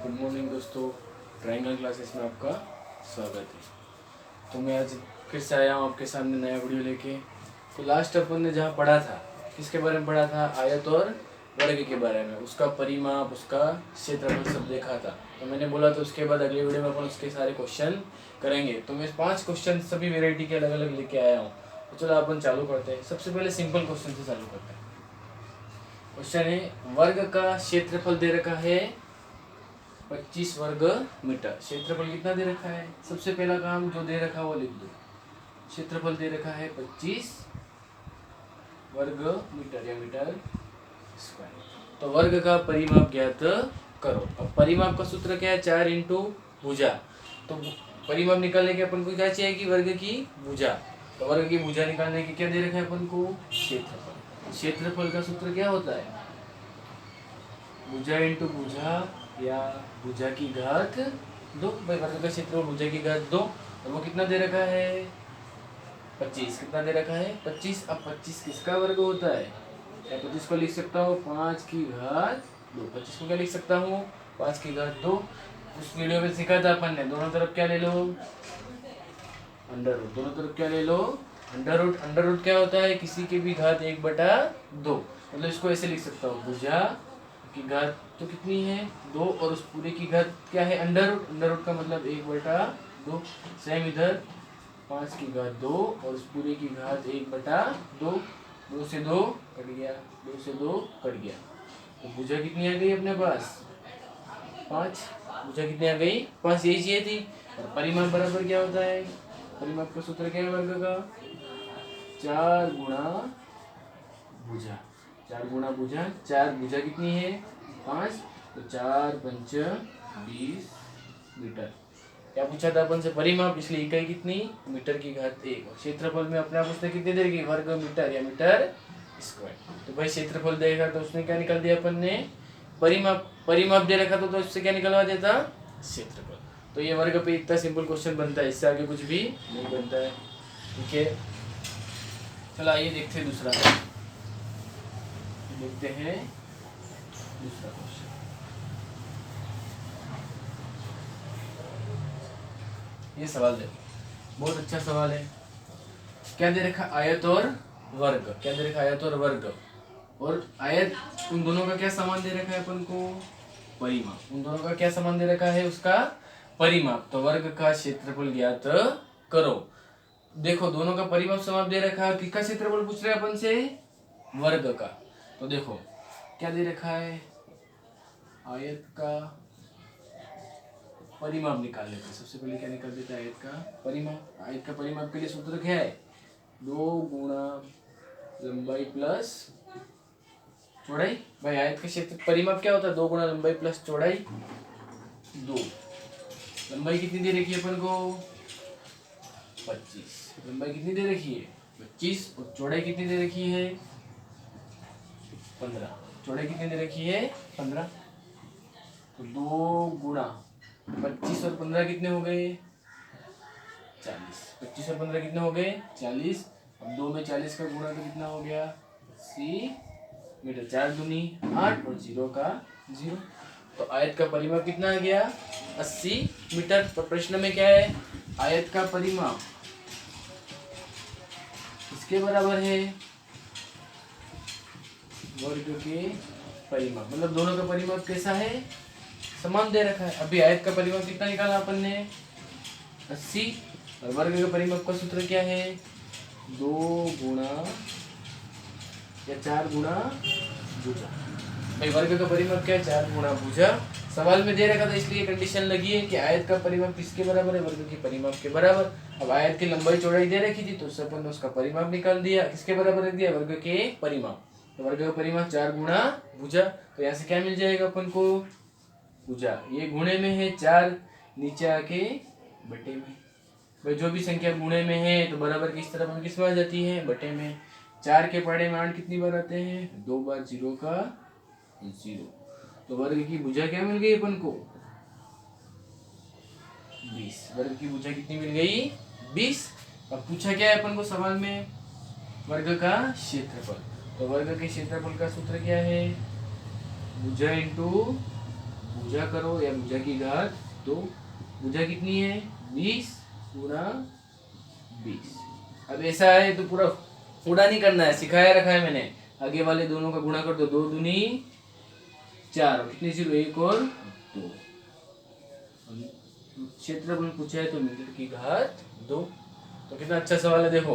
Good morning दोस्तों, triangle classes में आपका स्वागत है। तो मैं आज फिर से आया हूँ आपके सामने नया वीडियो लेके। तो लास्ट अपन ने जहाँ पढ़ा था, किसके बारे में पढ़ा था? आयत और वर्ग के बारे में, उसका परिमाप, उसका क्षेत्रफल सब देखा था। तो मैंने बोला तो उसके बाद अगले वीडियो में अपन उसके सारे क्वेश्चन करेंगे। तो मैं 5 क्वेश्चन सभी वेराइटी के अलग अलग लेके आया हूँ। तो चलो अपन चालू करते हैं। सबसे पहले सिंपल क्वेश्चन से चालू करते हैं। क्वेश्चन है, वर्ग का क्षेत्रफल दे रखा है 25 वर्ग मीटर। क्षेत्रफल कितना दे रखा है? सबसे पहला काम जो दे रखा है वो लिख दो। क्षेत्रफल दे रखा है 25 वर्ग मीटर या मीटर स्क्वायर। तो वर्ग का परिमाप ज्ञात करो। अब परिमाप का सूत्र क्या है? 4 इंटू भुजा। तो परिमाप निकालने के अपन को क्या चाहिए कि वर्ग की भुजा। तो वर्ग की भुजा निकालने के क्या दे रखा है अपन को? क्षेत्रफल। क्षेत्रफल का सूत्र क्या होता है? भुजा इंटू भुजा या भुजा की घात 2। भाई वर्ग का क्षेत्रफल भुजा की घात 2, और वो कितना दे रखा है? 25। कितना दे रखा है? 25। अब 25 किसका वर्ग होता है? क्या 25 को लिख सकता हूँ 5 की घात 2? 25 को क्या लिख सकता हूँ? 5 की घात 2। उस वीडियो में सीखा था अपन ने, दोनों तरफ क्या ले लो? Under root. दोनों तरफ क्या ले लो? Under root. अंडर रूट क्या होता है? किसी की भी घात 1/2। मतलब इसको ऐसे लिख सकता हूँ, भुजा की घात तो कितनी है? 2, और उस पूरे की घात क्या है? Under root. अंडर रूट का मतलब 1/2। सेम इधर 5 की घात 2 और उस पूरे की घात 1/2। 2 से 2 कट गया, 2 से 2 कट गया। तो भुजा कितनी आ गई अपने पास? 5। भुजा कितनी आ गई? 5। यही चाहिए थी। और परिमाप बराबर क्या होता है? परिमाप का सूत्र क्या है वर्ग का? 4 गुणा भुजा। 4 गुणा भुजा। 4 भुजा कितनी है? 5। तो 4 पंच 20 मीटर। क्या पूछा था अपन से? परिमाप, इसलिए इकाई कितनी? मीटर की घात 1। और क्षेत्रफल में अपने आप उसने कितने दे रखी? वर्ग मीटर या मीटर स्क्वायर। तो भाई क्षेत्रफल देगा तो उसने क्या निकाल दिया अपन ने? परिमाप। परिमाप दे रखा तो इससे क्या निकलवा देता? क्षेत्रफल। तो ये वर्ग पे इतना सिंपल क्वेश्चन बनता है, इससे आगे कुछ भी नहीं बनता है। ठीक है, चलो आइए देखते हैं दूसरा। देखते हैं दूसरा क्वेश्चन। ये सवाल देखो, बहुत अच्छा सवाल है। क्या दे रखा? आयत और वर्ग। क्या दे रखा? आयत और वर्ग। और आयत, उन दोनों का क्या समान दे रखा है अपन को? परिमाप। उन दोनों का क्या समान दे रखा है? उसका परिमाप। तो वर्ग का क्षेत्रफल ज्ञात करो। देखो दोनों का परिमाप समान दे रखा है। किसका क्षेत्रफल पूछ रहे हैं अपन से? वर्ग का। तो देखो क्या दे रखा है? आयत का परिमाप निकाल लेते हैं। सबसे पहले क्या निकाल देते हैं? आयत का परिमाप। आयत का परिमाप के लिए सूत्र क्या है? 2 गुणा लंबाई प्लस चौड़ाई। भाई आयत का क्षेत्र परिमाप क्या होता है? 2 गुणा लंबाई प्लस चौड़ाई 2। लंबाई कितनी दे रखी है अपन को? 25। लंबाई कितनी दे रखी है? 25। और चौड़ाई कितनी दे रखी है? 15। चौड़ाई कितनी दे रखी है? 15। तो 2 गुणा 25 और 15 कितने हो गए? 40। 25 और 15 कितने हो गए? 40। अब 2 में 40 का गुणा तो कितना हो गया? 80 मीटर। 4 दूनी 8 और 0 का 0। तो आयत का परिमाप कितना आ गया? 80 मीटर। तो प्रश्न में क्या है? आयत का परिमाप किसके बराबर है? वर्ग के परिमाप। मतलब दोनों का परिमाप कैसा है? समान दे रखा है। अभी आयत का परिमाप कितना निकाला अपन ने? 80। और वर्ग का परिमाप का सूत्र क्या है? 2 गुणा या 4 गुणा भुजा। भाई वर्ग का परिमाप क्या है? 4 गुणा भुजा। सवाल में दे रखा था इसलिए कंडीशन लगी है कि आयत का परिमाप किसके बराबर है? वर्ग के परिमाप के बराबर। अब आयत की लंबाई चौड़ाई दे रखी थी तो उससे अपन ने उसका परिमाप निकाल दिया। किसके बराबर रख दिया? वर्ग के परिमाप। तो वर्ग का परिमाप 4 गुणा भुजा। तो यहाँ से क्या मिल जाएगा अपन को? भुजा। ये गुणे में है 4, नीचे आके बटे में। भाई जो भी संख्या गुणे में है तो बराबर किस तरफ में किस में आ जाती है? बटे में। 4 के पढ़े में 8 कितनी बार आते हैं? 2 बार। 0 का 0। तो वर्ग की भुजा क्या मिल गई अपन को? 20। वर्ग की भुजा कितनी मिल गई? 20। अब पूछा क्या है अपन को सवाल में? वर्ग का क्षेत्रफल। तो वर्ग के क्षेत्रफल का सूत्र क्या है? भुजा इंटू भुजा करो या भुजा की घात 2। भुजा कितनी है 20 गुणा 20। अब ऐसा है तो पूरा गुणा नहीं करना है, सिखाया रखा है मैंने। आगे वाले दोनों का गुणा कर दो, 2 दूनी 4 और कितनी 0 1 और 2। क्षेत्रफल पूछा है तो मीटर की घात 2। तो कितना अच्छा सवाल है। देखो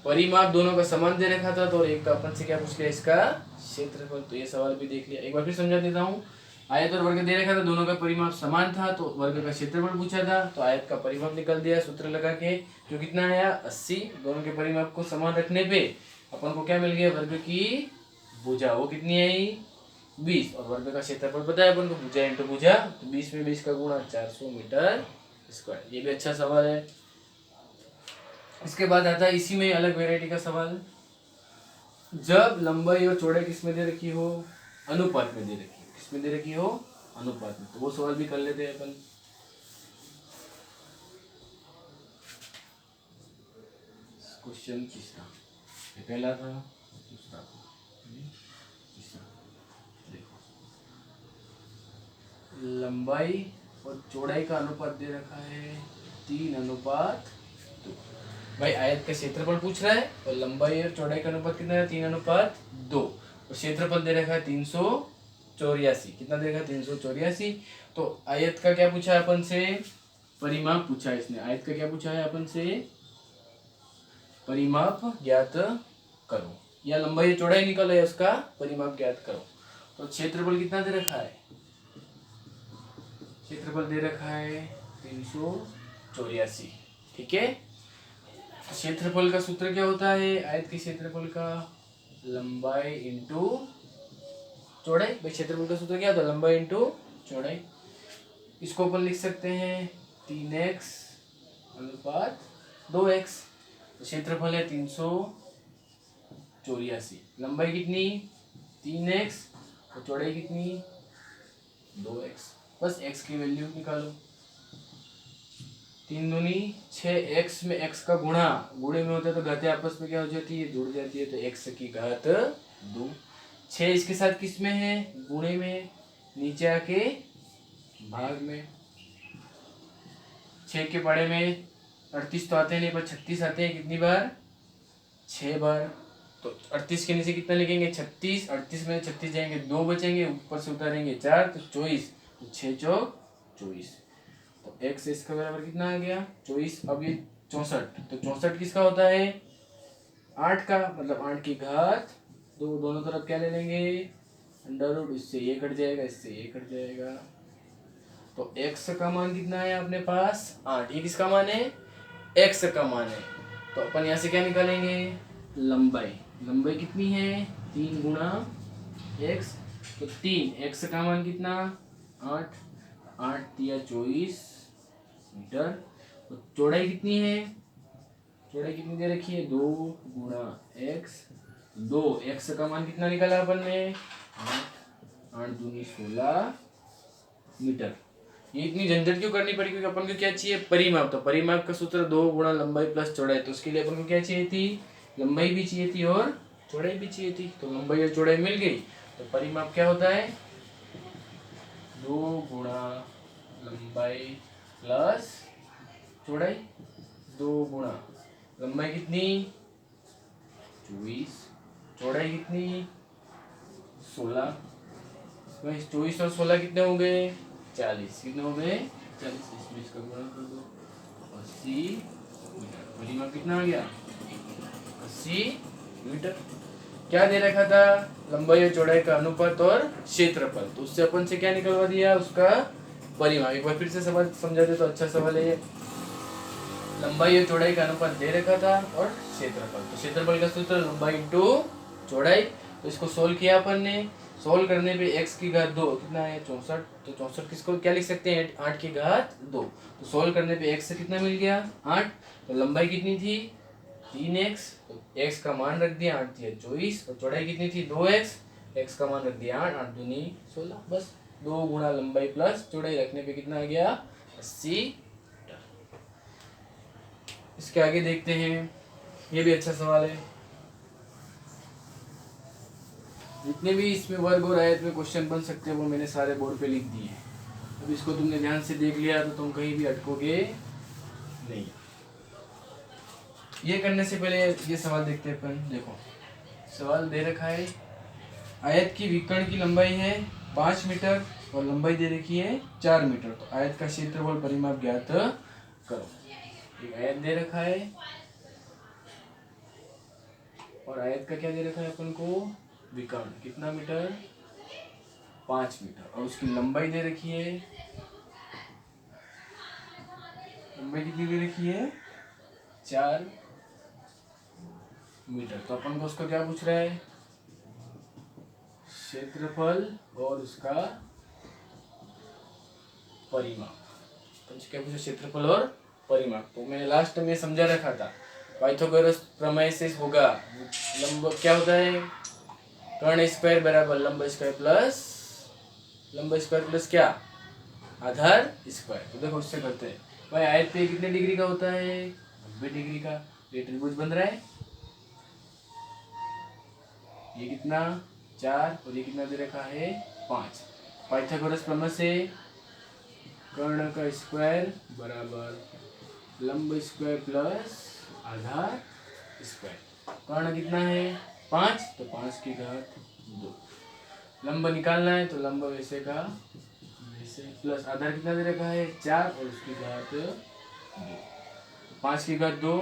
परिमाप दोनों का समान दे रखा था तो एक का अपन से क्या पूछ लिया इसका क्षेत्रफल। तो ये सवाल भी देख लिया। एक बार फिर समझा देता हूँ। आयत और वर्ग दे रखा था, दोनों का परिमाप समान था तो वर्ग का क्षेत्रफल पूछा था तो आयत का परिमाप निकल दिया सूत्र लगा के, जो कितना आया 80। दोनों के परिमाप को समान रखने पे अपन को क्या मिल गया, वर्ग की भुजा वो कितनी आई 20 और वर्ग का क्षेत्रफल पता है अपन को, भुजा इंटू भुजा तो 20 में 20 का गुणा 400 मीटर स्क्वायर। ये भी अच्छा सवाल है। इसके बाद आता है इसी में अलग वैरायटी का सवाल। जब लंबाई और चौड़ाई किसमें दे रखी हो, अनुपात में दे रखी हो। किसमें दे रखी हो, अनुपात में। तो वो सवाल भी कर लेते हैं अपन। क्वेश्चन तीसरा, पहला था दूसरा तीसरा। देखो लंबाई और चौड़ाई का अनुपात दे रखा है 3:2। भाई आयत का क्षेत्रफल पूछ रहा है और लंबाई और चौड़ाई का अनुपात कितना है 3:2 और क्षेत्रफल दे रखा है 384। कितना दे रखा है 384। तो आयत का क्या पूछा है अपन से, परिमाप पूछा है इसने। आयत का क्या पूछा है अपन से, परिमाप ज्ञात करो या लंबाई और चौड़ाई निकल है उसका परिमाप ज्ञात करो। तो क्षेत्रफल कितना दे रखा है, क्षेत्रफल दे रखा है 384। ठीक है। क्षेत्रफल का सूत्र क्या होता है, आयत के क्षेत्रफल का लंबाई इंटू चौड़ाई। भाई क्षेत्रफल का सूत्र क्या होता है, लंबाई इंटू चौड़ाई। इसको अपन लिख सकते हैं 3x अनुपात 2x। क्षेत्रफल है 384, लंबाई कितनी 3x और चौड़ाई कितनी 2x। बस x की वैल्यू निकालो। 3 दूनी 6, x में x का गुणा, गुणे में होता है तो घातें आपस में क्या हो जाती है, जुड़ जाती है। तो x की घात 2। 6 इसके साथ किस में है, गुणे में, नीचे आके भाग में। 6 के पड़े में 38 तो आते नहीं पर 36 आते हैं। कितनी बार, 6 बार। तो 38 के नीचे कितना लिखेंगे 36, 38 में 36 जाएंगे 2 बचेंगे, ऊपर से उतारेंगे 4 तो 24। तो 6 चौक 24। तो x इसका बराबर कितना आ गया 24। अब ये 64, तो 64 किसका होता है 8 का, मतलब 8 की घात 2। दोनों तरफ क्या ले लेंगे अंडर रूट, इससे ये कट जाएगा, इससे ये कट जाएगा। तो x का मान कितना है अपने पास 8। ये किसका मान है, x का मान है। तो अपन यहाँ से क्या निकालेंगे, लंबाई। लंबाई कितनी है 3 गुणा x। तो 3, x का मान कितना 8, 8 दिया 24 मीटर। तो चौड़ाई कितनी है, चौड़ाई कितनी दे रखी है 2 गुणा x। 2, x का मान कितना निकाला अपन ने 8, 8 दूनी 16 मीटर। ये इतनी झंझट क्यों करनी पड़ी, क्योंकि अपन को क्या चाहिए परिमाप। तो परिमाप का सूत्र 2 गुणा लंबाई प्लस चौड़ाई। तो उसके लिए अपन को क्या चाहिए थी, लंबाई भी चाहिए थी और चौड़ाई भी चाहिए थी। तो लंबाई और चौड़ाई मिल गई तो परिमाप क्या होता है 2 गुणा लंबाई प्लस चौड़ाई। 2 गुणा लंबाई कितनी 24, चौड़ाई कितनी 16। 24 और 16 कितने हो गए 40। कितने हो गए 40। इसमें इसका गुणा कर दो 80 मीटर। परिमाप कितना आ गया 80 मीटर। क्या दे रखा था, लंबाई और चौड़ाई का अनुपात और क्षेत्रफल। तो उससे अपन से क्या निकलवा दिया, उसका परिमाप। एक बार फिर से सवाल समझा दे तो अच्छा सवाल है ये। लंबाई और चौड़ाई का अनुपात दे रखा था और क्षेत्रफल। तो क्षेत्रफल का सूत्र लंबाई इंटू चौड़ाई। तो इसको सोल्व किया अपन ने। सोल्व करने पे x की घात 2 कितना है 64। तो 64 किसको क्या लिख सकते हैं 8 की घात 2। तो सोल्व करने पे x से कितना मिल गया 8। तो लंबाई कितनी थी 3x। तो x का मान रख दिया 8 दिया 24 और चौड़ाई कितनी थी 2x। x का मान रख दिया 8, 8 दूनी 16। बस 2 गुणा लंबाई प्लस चौड़ाई रखने पे कितना आ गया 80। इसके आगे देखते हैं, ये भी अच्छा सवाल है। जितने भी इसमें वर्ग और आयत में क्वेश्चन बन सकते हैं वो मैंने सारे बोर्ड पे लिख दिए हैं। अब इसको तुमने ध्यान से देख लिया तो तुम कहीं भी अटकोगे नहीं। ये करने से पहले ये सवाल देखते हैं अपन। देखो सवाल दे रखा है, आयत की विकर्ण की लंबाई है 5 मीटर और लंबाई दे रखी है 4 मीटर। तो आयत का क्षेत्रफल परिमाप ज्ञात करो। एक आयत दे रखा है और आयत का क्या दे रखा है अपन को, विकर्ण, कितना मीटर, 5 मीटर, और उसकी लंबाई दे रखी है, लंबाई कितनी दे रखी है, 4 मीटर। तो अपन को उसको क्या पूछ रहा है, क्षेत्रफल और उसका परिमाप। तो क्या पूछा, क्षेत्रफल और परिमाप। तो मैंने लास्ट में समझा रखा था, पाइथागोरस प्रमेय से होगा, लंब क्या होता है, कर्ण स्क्वायर बराबर लंब स्क्वायर प्लस क्या, आधार स्क्वायर। तो देखो उससे करते हैं भाई, आयत पे कितने डिग्री का होता है, 90 डिग्री का। ये त्रिभुज बन रहा है, ये कितना 4 और ये कितना दे रखा है 5। पाइथागोरस प्रमेय से कर्ण का स्क्वायर बराबर लंब स्क्वायर प्लस आधार स्क्वायर। कर्ण कितना है 5, तो 5 की घात 2। लंब निकालना है तो लंब वैसे का वैसे, प्लस आधार कितना दे रखा है 4 और उसकी घात 2। 5 की घात 2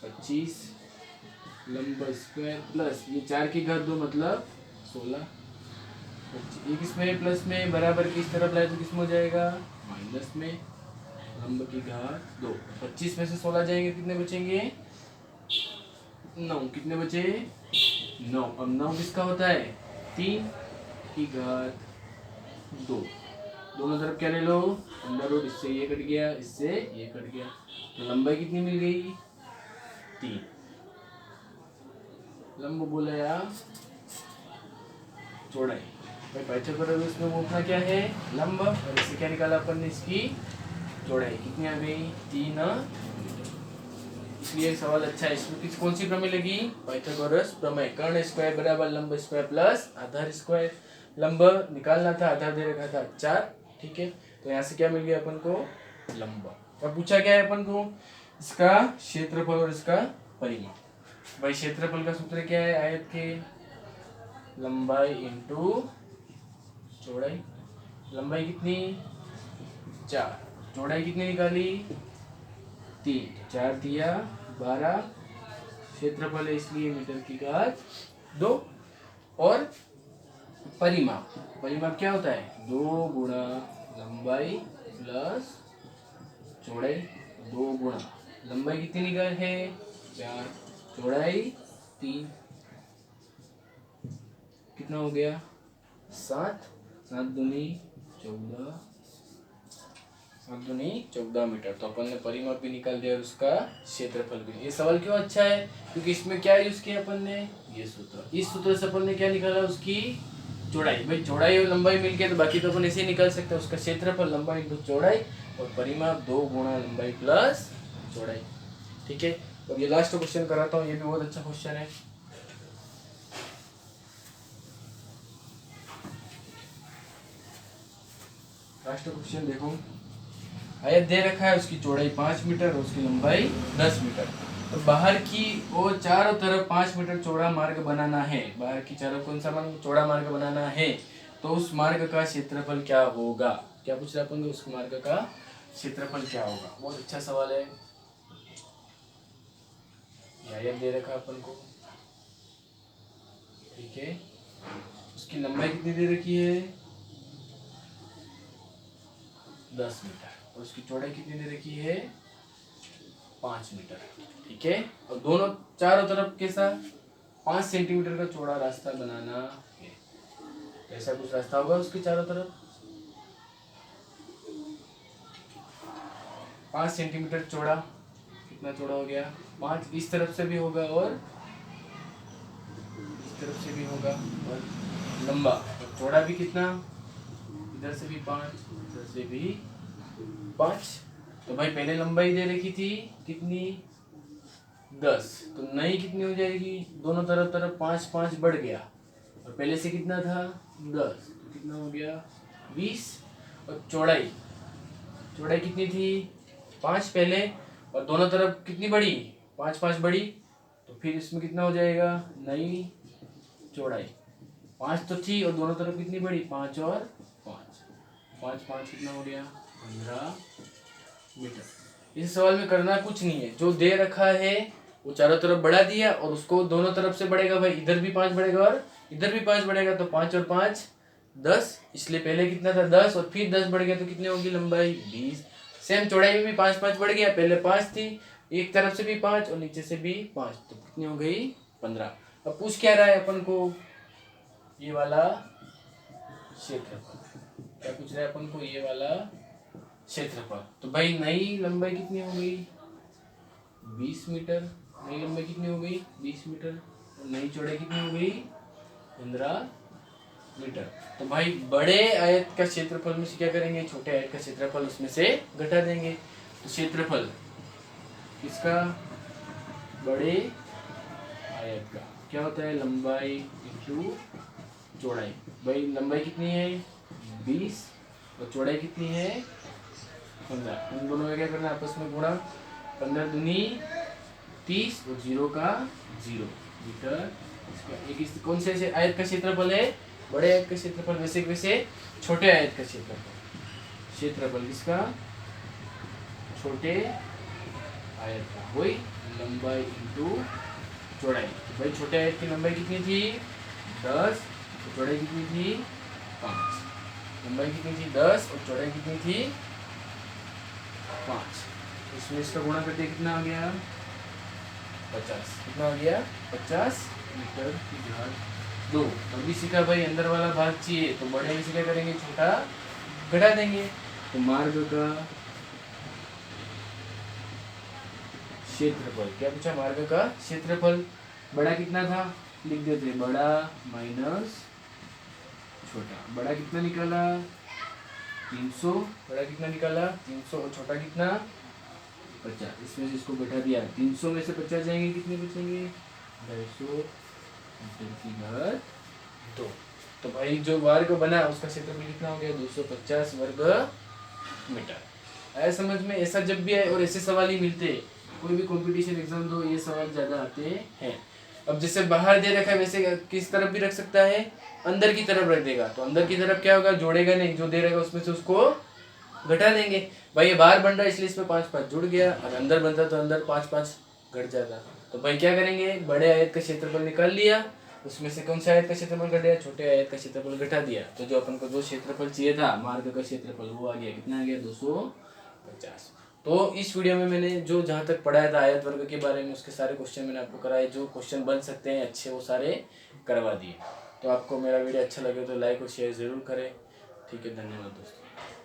25, लंब स्क्वायर प्लस ये 4 की घात 2 मतलब 16। ये किस में, प्लस में, बराबर की इस तरफ लाए तो किस में हो जाएगा, माइनस में। लंब की घात 2, 25 में से 16 जाएंगे कितने बचेंगे, 9। कितने बचे, 9। अब 9 किसका होता है, 3 की घात 2। दोनों तरफ क्या ले लो, अंडर रूट, इससे ये कट गया, इससे ये कट गया, तो लंबाई कितनी मिल गई, 3। लंब बोला या चौड़ाई, भाई पाइथागोरस में वो अपना क्या है, लंब, और इससे क्या निकाला अपन ने, इसकी चौड़ाई कितनी आ गई, 3 इसलिए सवाल अच्छा है। इसमें कौन सी प्रमेय लगी, पाइथागोरस प्रमेय। कर्ण स्क्वायर बराबर लंब स्क्वायर प्लस आधार स्क्वायर। लंब निकालना था, आधार दे रखा था 4, ठीक है। तो यहाँ से क्या मिल गया अपन को, लंब। अब पूछा क्या है अपन को, इसका क्षेत्रफल और इसका परिमाप। भाई क्षेत्रफल का सूत्र क्या है, आयत के लंबाई इंटू चौड़ाई। लंबाई कितनी 4, चौड़ाई कितनी निकाली 3, 4 दिया 12, क्षेत्रफल है इसलिए मीटर की घात 2। और परिमाप, परिमाप क्या होता है, 2 गुणा लंबाई प्लस चौड़ाई। 2 गुणा लंबाई कितनी निकाल है 4, चौड़ाई 3, कितना हो गया 7, 7 दूनी 14, 7 दूनी 14 मीटर। तो अपन ने परिमाप भी निकाल दिया और उसका क्षेत्रफल भी। ये सवाल क्यों अच्छा है, क्योंकि इसमें क्या यूज किया अपन ने, ये सूत्र। इस सूत्र से अपन ने क्या निकाला, उसकी चौड़ाई। भाई चौड़ाई और लंबाई मिलके तो बाकी तो अपन ऐसे ही निकाल सकते हैं, उसका क्षेत्रफल लंबाई इंटू चौड़ाई, और परिमाप 2 गुणा लंबाई प्लस चौड़ाई, ठीक है। और ये लास्ट क्वेश्चन कराता हूँ, ये भी बहुत अच्छा क्वेश्चन है। लास्ट क्वेश्चन देखो, आयत दे रखा है, उसकी चौड़ाई 5 मीटर और उसकी लंबाई 10 मीटर। तो बाहर की और चारों तरफ 5 मीटर चौड़ा मार्ग बनाना है। बाहर की चारों कौन सा मार्ग, चौड़ा मार्ग बनाना है, तो उस मार्ग का क्षेत्रफल क्या होगा। क्या पूछ रहे हैं अपन, उस मार्ग का क्षेत्रफल क्या होगा। बहुत अच्छा सवाल है। आयत दे रखा अपन को, ठीक है, उसकी लंबाई कितनी दे रखी है 10 मीटर, और उसकी चौड़ाई कितनी दे रखी है 5 मीटर, ठीक है। और दोनों चारों तरफ कैसा 5 सेंटीमीटर का चौड़ा रास्ता बनाना है। ऐसा कुछ रास्ता होगा उसके चारों तरफ, 5 सेंटीमीटर चौड़ा। कितना चौड़ा हो गया 5, इस तरफ से भी होगा और इस तरफ से भी होगा, और लंबा और चौड़ा भी कितना, इधर से भी 5, इधर से भी 5। तो भाई पहले लंबाई दे रखी थी कितनी 10, तो नई कितनी हो जाएगी, दोनों तरफ 5 5 बढ़ गया, और पहले से कितना था 10, तो कितना हो गया 20। और चौड़ाई चौड़ाई कितनी थी 5 पहले, और दोनों तरफ कितनी बढ़ी 5 5 बढ़ी, तो फिर इसमें कितना हो जाएगा नई चौड़ाई 5 तो थी और दोनों तरफ कितनी बढ़ी 5 और 5, 5 5 कितना हो गया 15 मीटर। इस सवाल में करना कुछ नहीं है, जो दे रखा है वो चारों तरफ बढ़ा दिया और उसको दोनों तरफ से बढ़ेगा भाई, इधर भी 5 बढ़ेगा और इधर भी 5 बढ़ेगा, तो 5 और 5 10, इसलिए पहले कितना था 10 और फिर 10 बढ़ गया तो कितनी होगी लंबाई 20। सेम चौड़ाई में भी 5 5 बढ़ गया, पहले 5 थी, एक तरफ से भी 5 और नीचे से भी 5, तो कितनी हो गई 15। अब पूछ क्या रहा है अपन को, ये वाला क्षेत्रफल, क्या पूछ रहा है अपन को, ये वाला क्षेत्रफल। तो भाई नई लंबाई कितनी हो गई 20 मीटर, नई लंबाई कितनी हो गई 20 मीटर, और नई चौड़ाई कितनी हो गई 15 मीटर। तो भाई बड़े आयत का क्षेत्रफल में से क्या करेंगे, छोटे आयत का क्षेत्रफल उसमें से घटा देंगे। तो क्षेत्रफल किसका, बड़े आयत का क्या होता है लंबाई इंटू चौड़ाई। भाई लंबाई कितनी है 20 और चौड़ाई कितनी है 15, उन दोनों का क्या करना है आपस में गुणा, 15 दूनी 30 और 0 का 0 मीटर। एक कौन से आयत का क्षेत्रफल है, बड़े आयत का क्षेत्रफल, वैसे छोटे आयत का क्षेत्रफल, क्षेत्रफल किसका छोटे आयत का, वही लंबाई इंटू चौड़ाई। तो भाई छोटे आयत की लंबाई कितनी थी 10 और चौड़ाई कितनी थी 5, लंबाई कितनी थी 10 और चौड़ाई कितनी थी 5, इसमें इसका गुणा करके कितना आ गया 50, कितना आ गया 50 मीटर की घात 2। अभी सीखा भाई अंदर वाला भाग चाहिए तो बड़े में से क्या करेंगे छोटा घटा देंगे। तो मार्ग का क्षेत्रफल, क्या पूछा मार्ग का क्षेत्रफल, बड़ा कितना था लिख देते बड़ा माइनस छोटा, बड़ा कितना निकाला 300, बड़ा कितना निकाला 300 और छोटा कितना 50, इसमें से इसको बैठा दिया 300 में से 50 जाएंगे कितने बचेंगे 250 मीटर की घात 2। तो भाई जो वर्ग बना उसका क्षेत्रफल कितना हो गया 250 वर्ग मीटर। आया समझ में, ऐसा जब भी आए और ऐसे सवाल ही मिलते हैं, कोई भी कंपटीशन एग्जाम दो ये सवाल ज्यादा आते हैं। अब जैसे बाहर दे रखा है वैसे किस तरफ भी रख सकता है, अंदर की तरफ रख देगा, तो अंदर की तरफ क्या होगा जोड़ेगा नहीं, जो दे रहेगा उसमें से उसको घटा देंगे। भाई ये बाहर बन रहा है इसलिए इसमें 5 5 जुड़ गया, और अंदर बनता तो अंदर 5 5 घट जाता। तो भाई क्या करेंगे बड़े आयत का क्षेत्रफल निकाल लिया, उसमें से कौन सा आयत का क्षेत्रफल घट गया, छोटे आयत का क्षेत्रफल घटा दिया, तो जो अपन को जो क्षेत्रफल चाहिए था मार्ग का क्षेत्रफल वो आ गया, कितना आ गया 250। तो इस वीडियो में मैंने जो जहाँ तक पढ़ाया था आयत वर्ग के बारे में उसके सारे क्वेश्चन मैंने आपको कराए, जो क्वेश्चन बन सकते हैं अच्छे वो सारे करवा दिए। तो आपको मेरा वीडियो अच्छा लगे तो लाइक और शेयर ज़रूर करें। ठीक है, धन्यवाद दोस्तों।